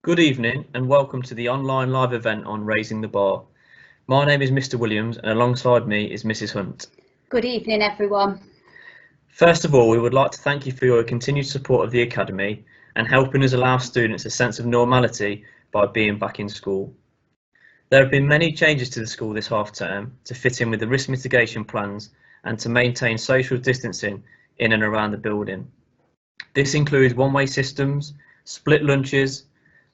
Good evening and welcome to the online live event on Raising the Bar. My name is Mr. Williams and alongside me is Mrs. Hunt. Good evening everyone. First of all, we would like to thank you for your continued support of the Academy and helping us allow students a sense of normality by being back in school. There have been many changes to the school this half term to fit in with the risk mitigation plans and to maintain social distancing in and around the building. This includes one-way systems, split lunches,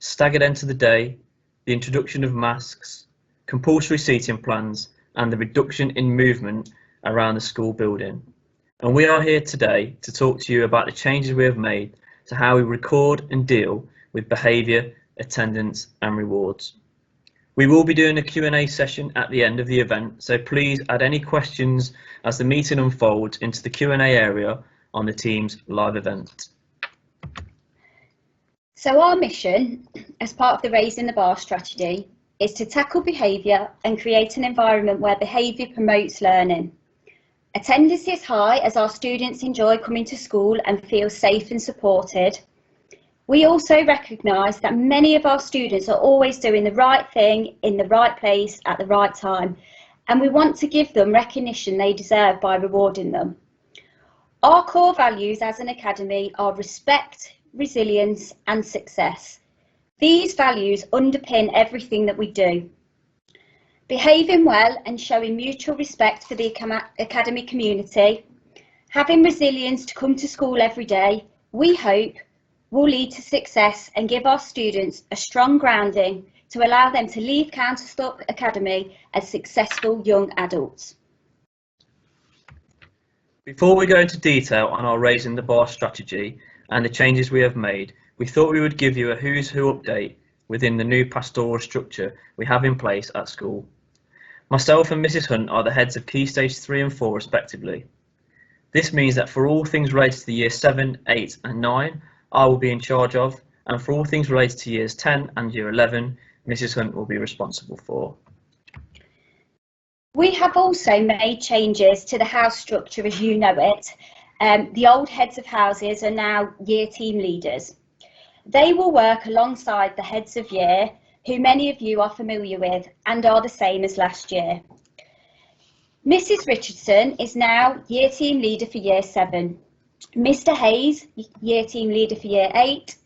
staggered end of the day, the introduction of masks, compulsory seating plans and the reduction in movement around the school building. And we are here today to talk to you about the changes we have made to how we record and deal with behaviour, attendance and rewards. We will be doing a Q&A session at the end of the event, so please add any questions as the meeting unfolds into the Q&A area on the Teams live event. So our mission, as part of the Raising the Bar strategy, is to tackle behaviour and create an environment where behaviour promotes learning. Attendance is high as our students enjoy coming to school and feel safe and supported. We also recognise that many of our students are always doing the right thing in the right place at the right time, and we want to give them recognition they deserve by rewarding them. Our core values as an academy are respect, resilience and success. These values underpin everything that we do. Behaving well and showing mutual respect for the academy community, having resilience to come to school every day, we hope will lead to success and give our students a strong grounding to allow them to leave Countesthorpe Academy as successful young adults. Before we go into detail on our Raising the Bar strategy and the changes we have made, we thought we would give you a who's who update within the new pastoral structure we have in place at school. Myself and Mrs. Hunt are the heads of Key Stage 3 and 4 respectively. This means that for all things related to the Year 7, 8 and 9, I will be in charge of, and for all things related to Years 10 and Year 11, Mrs. Hunt will be responsible for. We have also made changes to the house structure as you know it. The old heads of houses are now year team leaders. They will work alongside the heads of year, who many of you are familiar with and are the same as last year. Mrs. Richardson is now year team leader for Year 7. Mr. Hayes, year team leader for Year 8,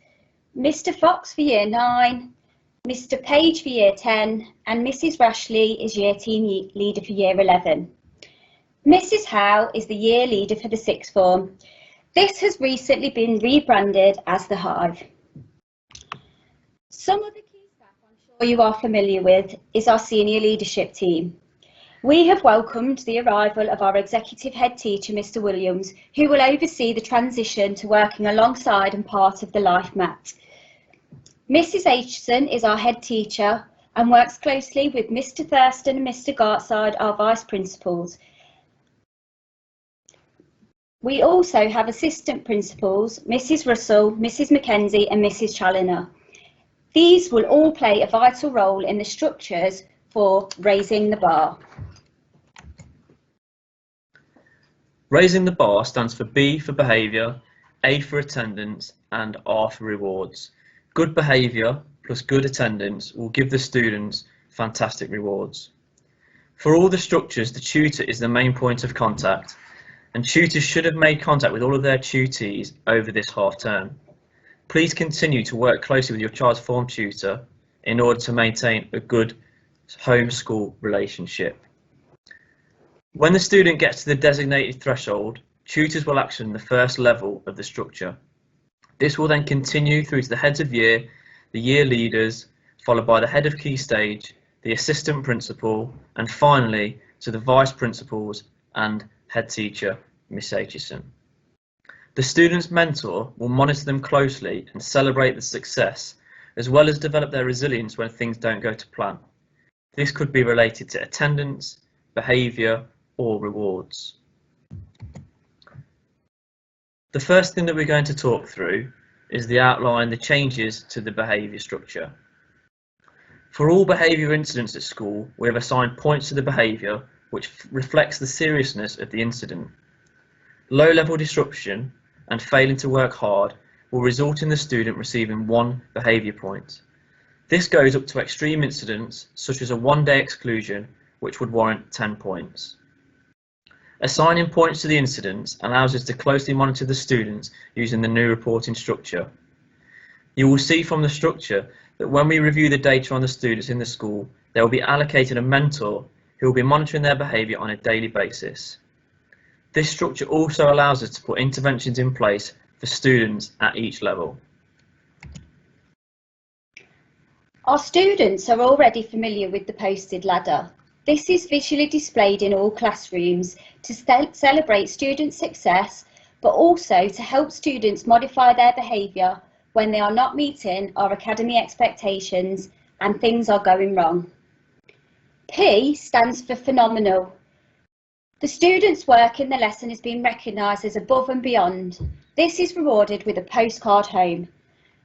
Mr. Fox for Year 9, Mr. Page for Year 10 and Mrs. Rashley is year team leader for Year 11. Mrs. Howe is the year leader for the sixth form. This has recently been rebranded as the Hive. Some of the key staff I'm sure you are familiar with is our senior leadership team. We have welcomed the arrival of our executive head teacher, Mr. Williams, who will oversee the transition to working alongside and part of the Life Mat. Mrs. Aitchison is our head teacher and works closely with Mr. Thurston and Mr. Gartside, our vice principals. We also have assistant principals, Mrs. Russell, Mrs. Mackenzie and Mrs. Challoner. These will all play a vital role in the structures for Raising the Bar. Raising the Bar stands for B for behaviour, A for attendance and R for rewards. Good behaviour plus good attendance will give the students fantastic rewards. For all the structures, the tutor is the main point of contact, and tutors should have made contact with all of their tutees over this half term. Please continue to work closely with your child's form tutor in order to maintain a good home-school relationship. When the student gets to the designated threshold, tutors will action the first level of the structure. This will then continue through to the heads of year, the year leaders, followed by the head of key stage, the assistant principal, and finally to the vice principals and head teacher, Miss Aitchison. The student's mentor will monitor them closely and celebrate the success, as well as develop their resilience when things don't go to plan. This could be related to attendance, behaviour, or rewards. The first thing that we're going to talk through is the changes to the behaviour structure. For all behaviour incidents at school, we have assigned points to the behaviour which reflects the seriousness of the incident. Low-level disruption and failing to work hard will result in the student receiving 1 behaviour point. This goes up to extreme incidents such as a one-day exclusion, which would warrant 10 points. Assigning points to the incidents allows us to closely monitor the students using the new reporting structure. You will see from the structure that when we review the data on the students in the school, they will be allocated a mentor who will be monitoring their behaviour on a daily basis. This structure also allows us to put interventions in place for students at each level. Our students are already familiar with the posted ladder. This is visually displayed in all classrooms to celebrate student success, but also to help students modify their behaviour when they are not meeting our academy expectations and things are going wrong. P stands for phenomenal. The students' work in the lesson has been recognised as above and beyond. This is rewarded with a postcard home.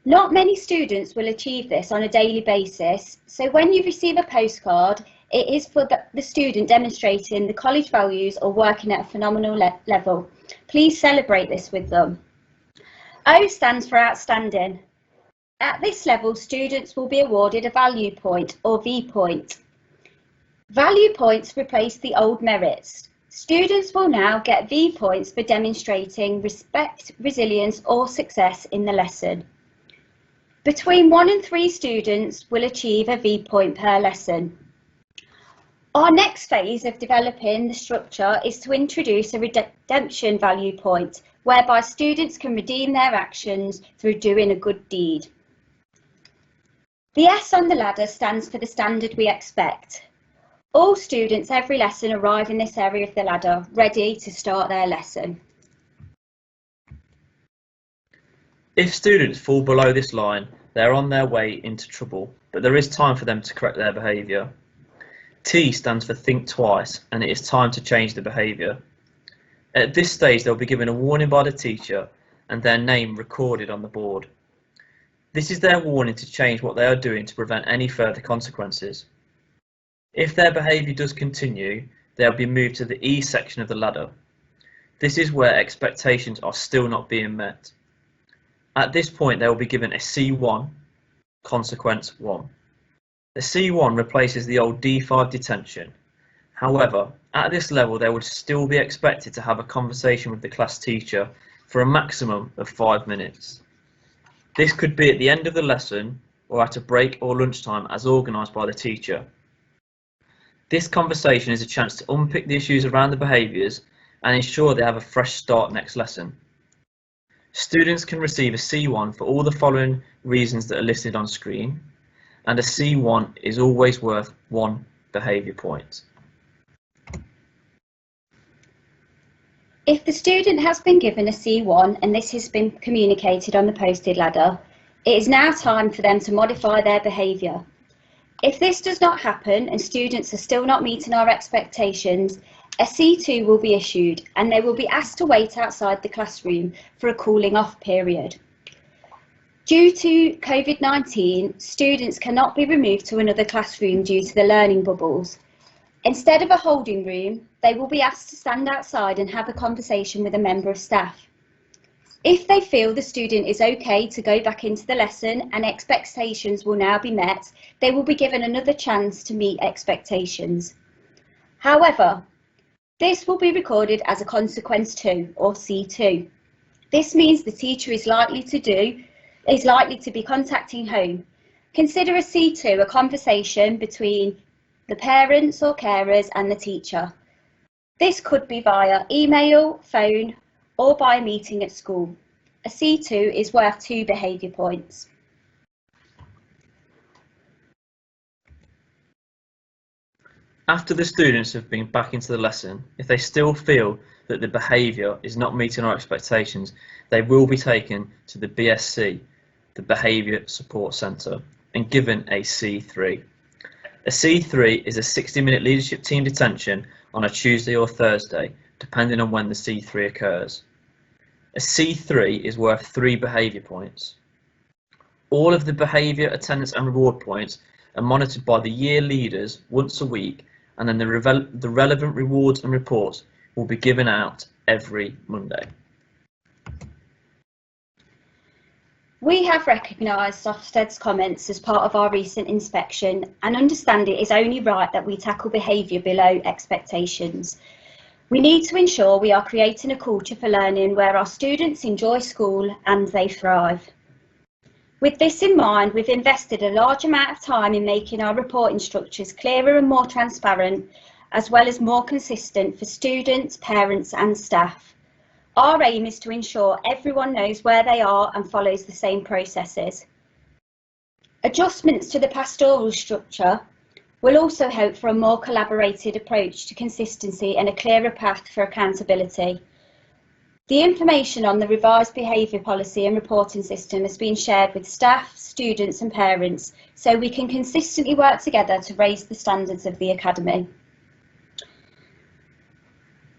Not many students will achieve this on a daily basis, so when you receive a postcard, it is for the student demonstrating the college values or working at a phenomenal level. Please celebrate this with them. O stands for outstanding. At this level, students will be awarded a value point or V point. Value points replace the old merits. Students will now get V points for demonstrating respect, resilience or success in the lesson. Between 1 and 3 students will achieve a V point per lesson. Our next phase of developing the structure is to introduce a redemption value point, whereby students can redeem their actions through doing a good deed. The S on the ladder stands for the standard we expect. All students every lesson arrive in this area of the ladder, ready to start their lesson. If students fall below this line, they are on their way into trouble, but there is time for them to correct their behaviour. T stands for think twice, and it is time to change the behaviour. At this stage, they'll be given a warning by the teacher and their name recorded on the board. This is their warning to change what they are doing to prevent any further consequences. If their behaviour does continue, they'll be moved to the E section of the ladder. This is where expectations are still not being met. At this point, they will be given a C1, consequence 1. The C1 replaces the old D5 detention. However, at this level, they would still be expected to have a conversation with the class teacher for a maximum of 5 minutes. This could be at the end of the lesson or at a break or lunchtime as organised by the teacher. This conversation is a chance to unpick the issues around the behaviours and ensure they have a fresh start next lesson. Students can receive a C1 for all the following reasons that are listed on screen, and a C1 is always worth 1 behaviour point. If the student has been given a C1 and this has been communicated on the posted ladder, it is now time for them to modify their behaviour. If this does not happen and students are still not meeting our expectations, a C2 will be issued and they will be asked to wait outside the classroom for a cooling off period. Due to COVID-19, students cannot be removed to another classroom due to the learning bubbles. Instead of a holding room, they will be asked to stand outside and have a conversation with a member of staff. If they feel the student is okay to go back into the lesson and expectations will now be met, they will be given another chance to meet expectations. However, this will be recorded as a consequence 2 or C2. This means the teacher is likely to be contacting home. Consider a C2 a conversation between the parents or carers and the teacher. This could be via email, phone, or by a meeting at school. A C2 is worth 2 behaviour points. After the students have been back into the lesson, if they still feel that the behaviour is not meeting our expectations, they will be taken to the BSC, the Behaviour Support Centre, and given a C3. A C3 is a 60-minute leadership team detention on a Tuesday or Thursday, depending on when the C3 occurs. A C3 is worth 3 behaviour points. All of the behaviour, attendance and reward points are monitored by the year leaders once a week, and then the relevant rewards and reports will be given out every Monday. We have recognised Ofsted's comments as part of our recent inspection and understand it is only right that we tackle behaviour below expectations. We need to ensure we are creating a culture for learning where our students enjoy school and they thrive. With this in mind, we've invested a large amount of time in making our reporting structures clearer and more transparent, as well as more consistent for students, parents and staff. Our aim is to ensure everyone knows where they are and follows the same processes. Adjustments to the pastoral structure will also help for a more collaborated approach to consistency and a clearer path for accountability. The information on the revised behaviour policy and reporting system has been shared with staff, students and parents, so we can consistently work together to raise the standards of the Academy.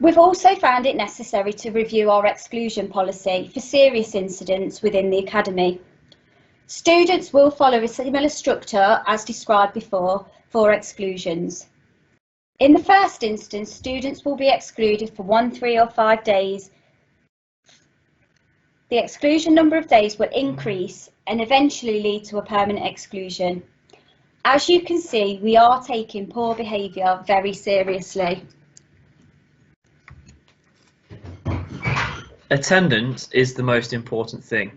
We've also found it necessary to review our exclusion policy for serious incidents within the Academy. Students will follow a similar structure as described before for exclusions. In the first instance, students will be excluded for 1, 3 or 5 days. The exclusion number of days will increase and eventually lead to a permanent exclusion. As you can see, we are taking poor behaviour very seriously. Attendance is the most important thing.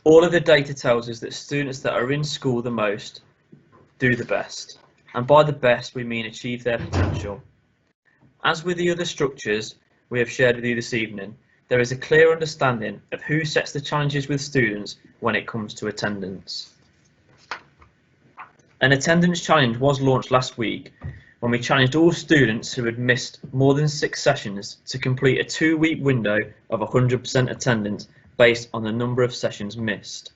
All of the data tells us that students that are in school the most do the best, and by the best we mean achieve their potential. As with the other structures we have shared with you this evening, there is a clear understanding of who sets the challenges with students when it comes to attendance. An attendance challenge was launched last week when we challenged all students who had missed more than 6 sessions to complete a 2-week window of 100% attendance based on the number of sessions missed.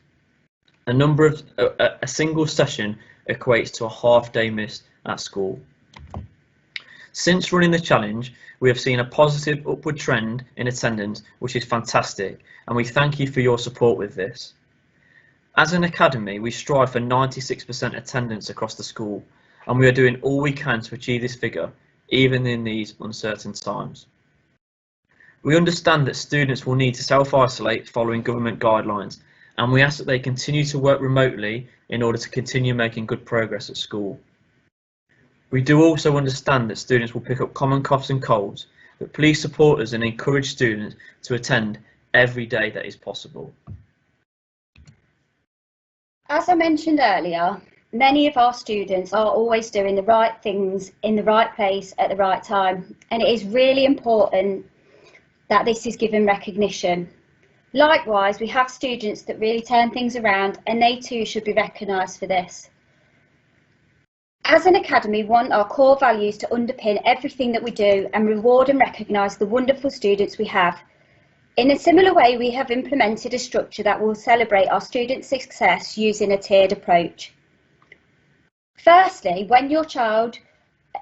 A single session equates to a half-day missed at school. Since running the challenge, we have seen a positive upward trend in attendance, which is fantastic, and we thank you for your support with this. As an academy, we strive for 96% attendance across the school, and we are doing all we can to achieve this figure, even in these uncertain times. We understand that students will need to self-isolate following government guidelines, and we ask that they continue to work remotely in order to continue making good progress at school. We do also understand that students will pick up common coughs and colds, but please support us and encourage students to attend every day that is possible. As I mentioned earlier, many of our students are always doing the right things in the right place at the right time, and it is really important that this is given recognition. Likewise, we have students that really turn things around, and they too should be recognised for this. As an academy, we want our core values to underpin everything that we do and reward and recognise the wonderful students we have. In a similar way, we have implemented a structure that will celebrate our students' success using a tiered approach. Firstly, when your child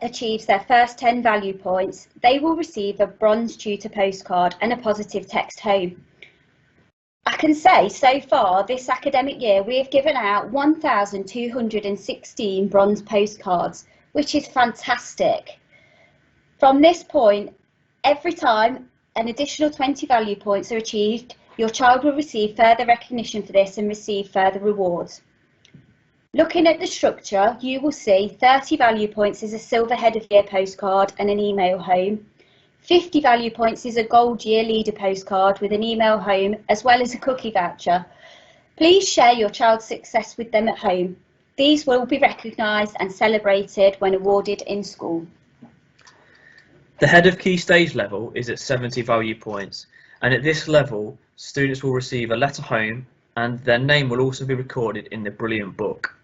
achieves their first 10 value points, they will receive a bronze tutor postcard and a positive text home. I can say so far this academic year we have given out 1,216 bronze postcards, which is fantastic. From this point, every time an additional 20 value points are achieved, your child will receive further recognition for this and receive further rewards. Looking at the structure, you will see 30 value points is a silver head of year postcard and an email home. 50 value points is a gold year leader postcard with an email home as well as a cookie voucher. Please share your child's success with them at home. These will be recognised and celebrated when awarded in school. The head of key stage level is at 70 value points, and at this level students will receive a letter home and their name will also be recorded in the Brilliant Book.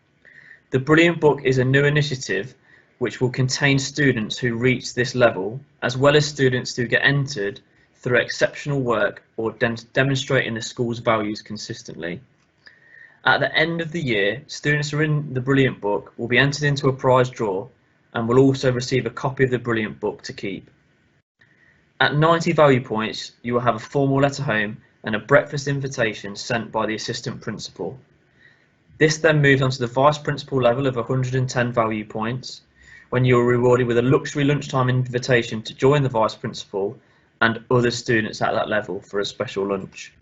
The Brilliant Book is a new initiative which will contain students who reach this level, as well as students who get entered through exceptional work or demonstrating the school's values consistently. At the end of the year, students who are in the Brilliant Book will be entered into a prize draw and will also receive a copy of the Brilliant Book to keep. At 90 value points, you will have a formal letter home and a breakfast invitation sent by the assistant principal. This then moves on to the vice principal level of 110 value points, when you are rewarded with a luxury lunchtime invitation to join the vice principal and other students at that level for a special lunch.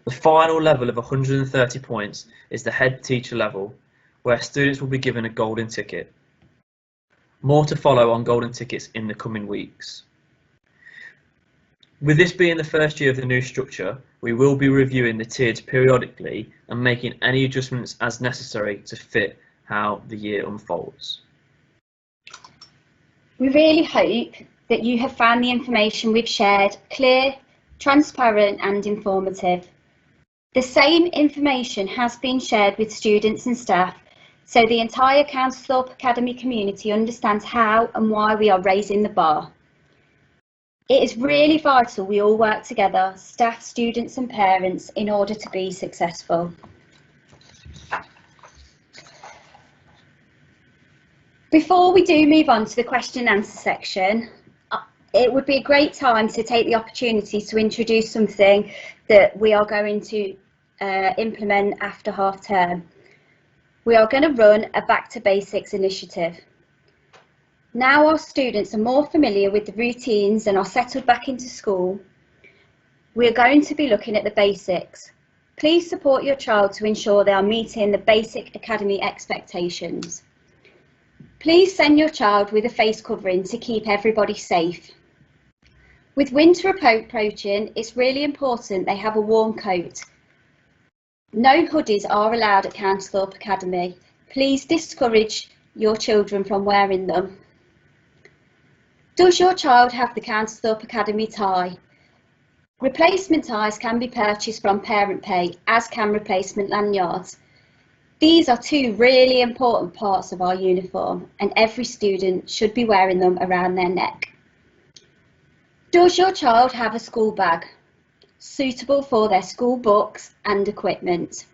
The final level of 130 points is the head teacher level, where students will be given a golden ticket. More to follow on golden tickets in the coming weeks. With this being the first year of the new structure, we will be reviewing the tiers periodically and making any adjustments as necessary to fit how the year unfolds. We really hope that you have found the information we've shared clear, transparent and informative. The same information has been shared with students and staff, so the entire Countesthorpe Academy community understands how and why we are raising the bar. It is really vital we all work together, staff, students and parents, in order to be successful. Before we do move on to the question and answer section, it would be a great time to take the opportunity to introduce something that we are going to implement after half term. We are going to run a Back to Basics initiative. Now our students are more familiar with the routines and are settled back into school, we are going to be looking at the basics. Please support your child to ensure they are meeting the basic academy expectations. Please send your child with a face covering to keep everybody safe. With winter approaching, it's really important they have a warm coat. No hoodies are allowed at Countesthorpe Academy. Please discourage your children from wearing them. Does your child have the Countesthorpe Academy tie? Replacement ties can be purchased from Parent Pay, as can replacement lanyards. These are two really important parts of our uniform, and every student should be wearing them around their neck. Does your child have a school bag suitable for their school books and equipment?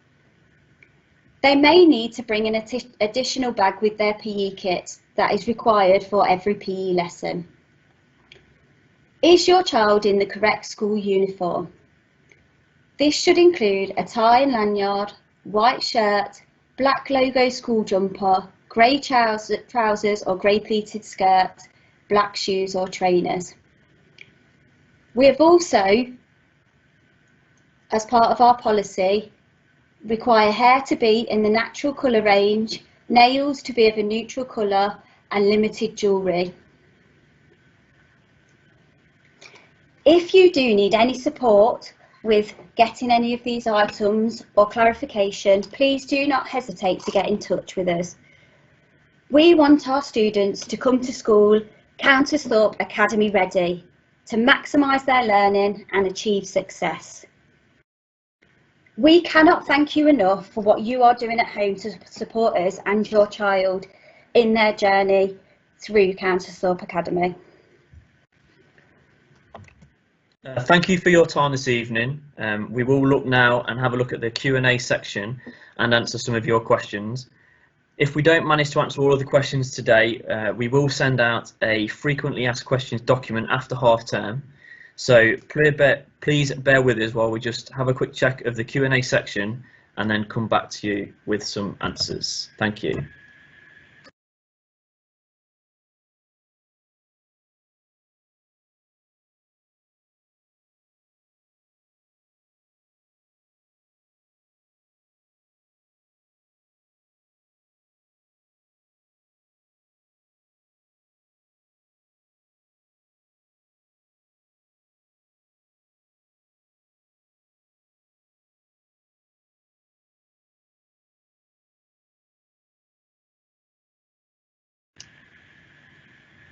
They may need to bring an additional bag with their PE kit that is required for every PE lesson. Is your child in the correct school uniform? This should include a tie and lanyard, white shirt, black logo school jumper, grey trousers or grey pleated skirt, black shoes or trainers. We have also, as part of our policy, require hair to be in the natural colour range, nails to be of a neutral colour and limited jewellery. If you do need any support with getting any of these items or clarification, please do not hesitate to get in touch with us. We want our students to come to school Countesthorpe Academy ready to maximise their learning and achieve success. We cannot thank you enough for what you are doing at home to support us and your child in their journey through Countesthorpe Academy. Thank you for your time this evening. We will look now and have a look at the Q&A section and answer some of your questions. If we don't manage to answer all of the questions today, we will send out a frequently asked questions document after half term. So please bear with us while we just have a quick check of the Q&A section and then come back to you with some answers. Thank you.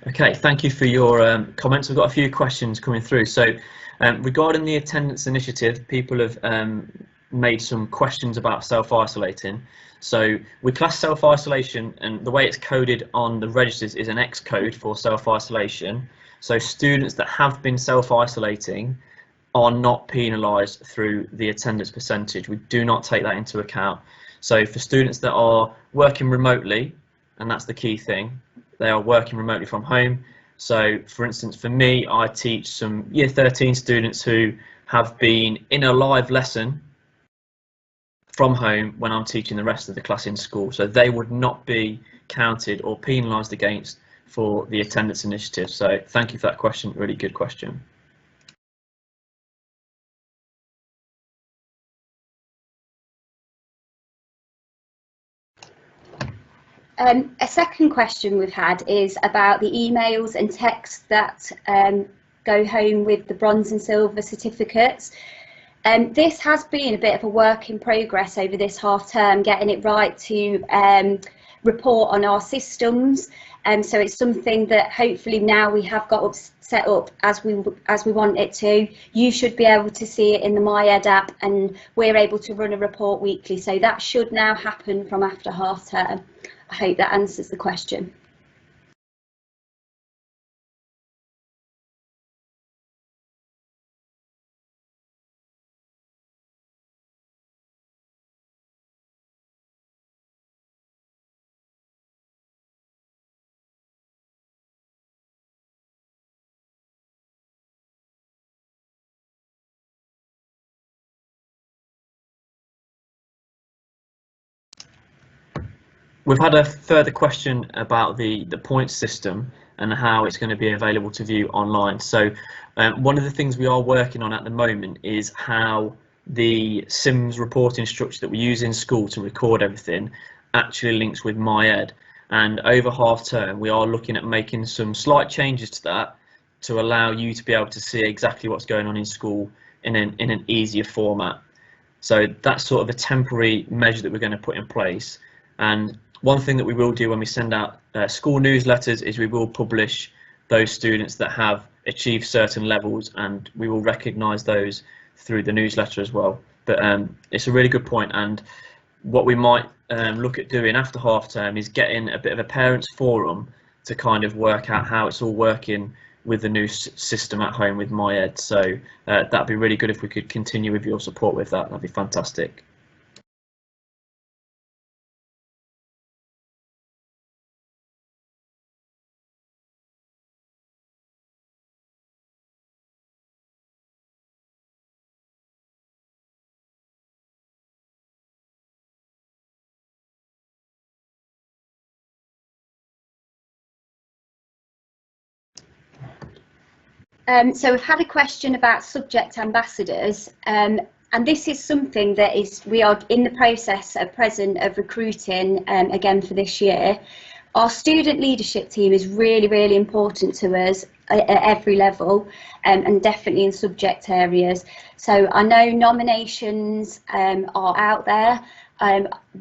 Okay, thank you for your comments. We've got a few questions coming through. So regarding the attendance initiative, people have made some questions about self-isolating. So we class self-isolation, and the way it's coded on the registers is an X code for self-isolation. So students that have been self-isolating are not penalised through the attendance percentage. We do not take that into account. So for students that are working remotely, and that's the key thing, they are working remotely from home. So for instance, for me, I teach some year 13 students who have been in a live lesson from home when I'm teaching the rest of the class in school. So they would not be counted or penalised against for the attendance initiative. So thank you for that question, really good question. A second question we've had is about the emails and texts that go home with the bronze and silver certificates. This has been a bit of a work in progress over this half term, getting it right to report on our systems. So it's something that hopefully now we have got set up as we want it to. You should be able to see it in the MyEd app, and we're able to run a report weekly. So that should now happen from after half term. I hope that answers the question. We've had a further question about the points system and how it's going to be available to view online. So one of the things we are working on at the moment is how the SIMS reporting structure that we use in school to record everything actually links with MyEd. And over half term, we are looking at making some slight changes to that to allow you to be able to see exactly what's going on in school in an easier format. So that's sort of a temporary measure that we're going to put in place. And one thing that we will do when we send out school newsletters is we will publish those students that have achieved certain levels, and we will recognise those through the newsletter as well. But it's a really good point, and what we might look at doing after half term is getting a bit of a parents forum to kind of work out how it's all working with the new system at home with MyEd. So that'd be really good if we could continue with your support with that. That'd be fantastic. So we've had a question about subject ambassadors, and this is something that we are in the process at present of recruiting again for this year. Our student leadership team is really, really important to us at every level, and definitely in subject areas. So I know nominations are out there.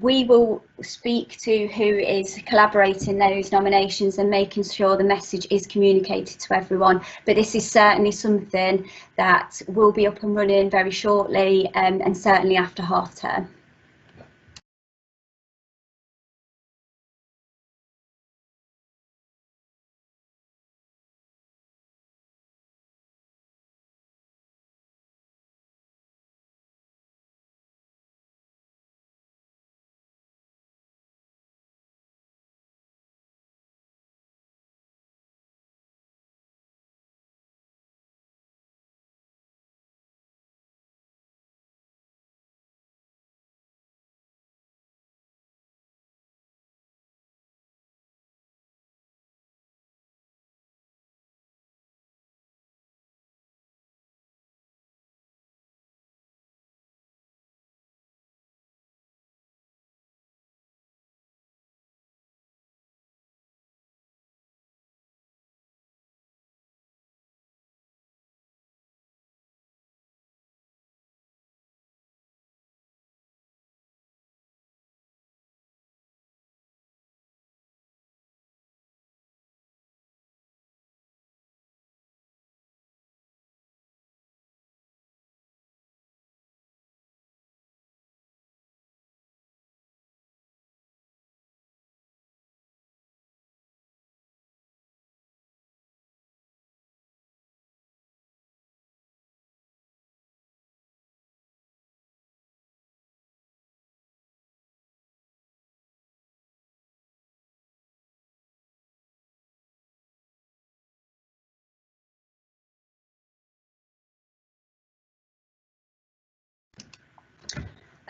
We will speak to who is collaborating those nominations and making sure the message is communicated to everyone. But this is certainly something that will be up and running very shortly, and certainly after half term.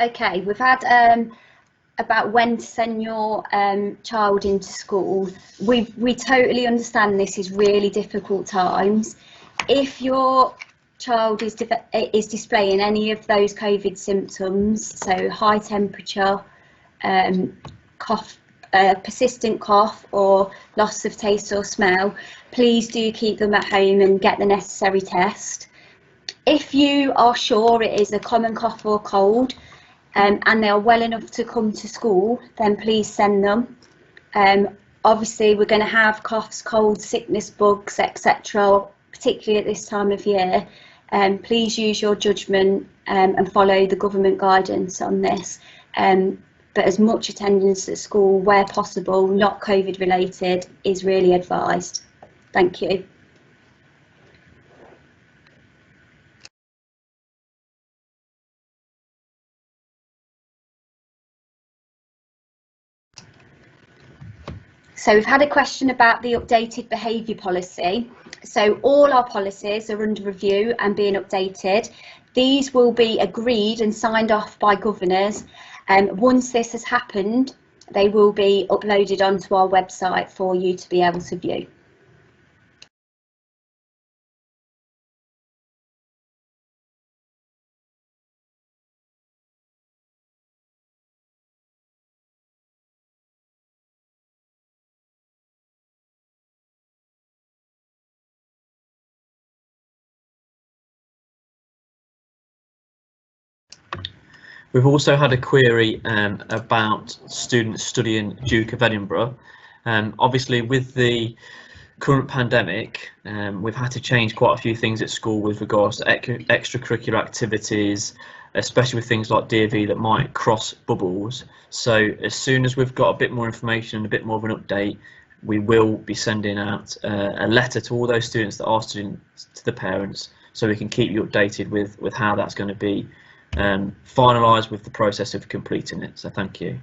Okay, we've had about when to send your child into school. We totally understand this is really difficult times. If your child is displaying any of those COVID symptoms, so high temperature, cough, a persistent cough or loss of taste or smell, please do keep them at home and get the necessary test. If you are sure it is a common cough or cold, and they are well enough to come to school, then please send them. Obviously, we're going to have coughs, colds, sickness, bugs, etc., particularly at this time of year. Please use your judgment and follow the government guidance on this. But as much attendance at school where possible, not COVID related, is really advised. Thank you. So we've had a question about the updated behaviour policy. So all our policies are under review and being updated. These will be agreed and signed off by governors. And once this has happened, they will be uploaded onto our website for you to be able to view. We've also had a query about students studying Duke of Edinburgh. Obviously, with the current pandemic, we've had to change quite a few things at school with regards to extracurricular activities, especially with things like DV that might cross bubbles. So as soon as we've got a bit more information and a bit more of an update, we will be sending out a letter to all those students that are studying, to the parents, so we can keep you updated with how that's going to be finalised with the process of completing it. So thank you.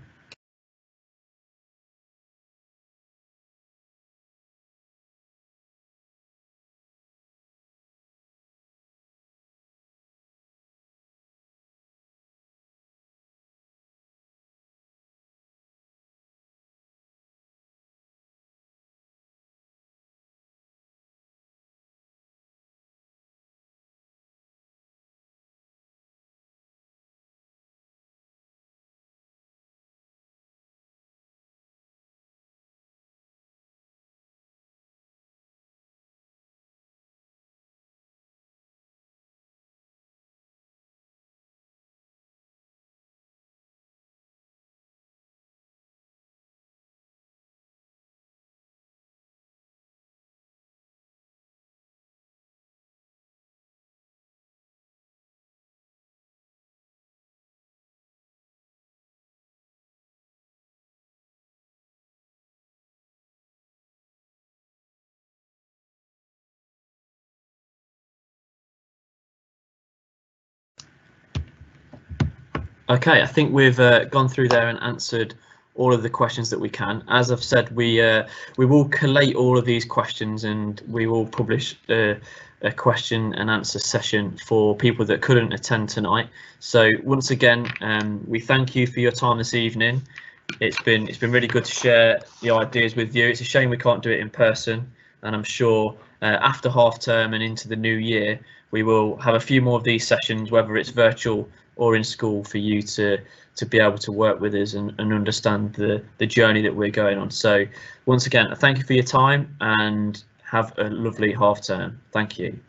Okay, I think we've gone through there and answered all of the questions that we can. As I've said, we will collate all of these questions and we will publish a question and answer session for people that couldn't attend tonight. So once again, we thank you for your time this evening. It's been really good to share the ideas with you. It's a shame we can't do it in person, and I'm sure after half term and into the new year, we will have a few more of these sessions, whether it's virtual or in school, for you to be able to work with us and understand the journey that we're going on. So once again, thank you for your time and have a lovely half term. Thank you.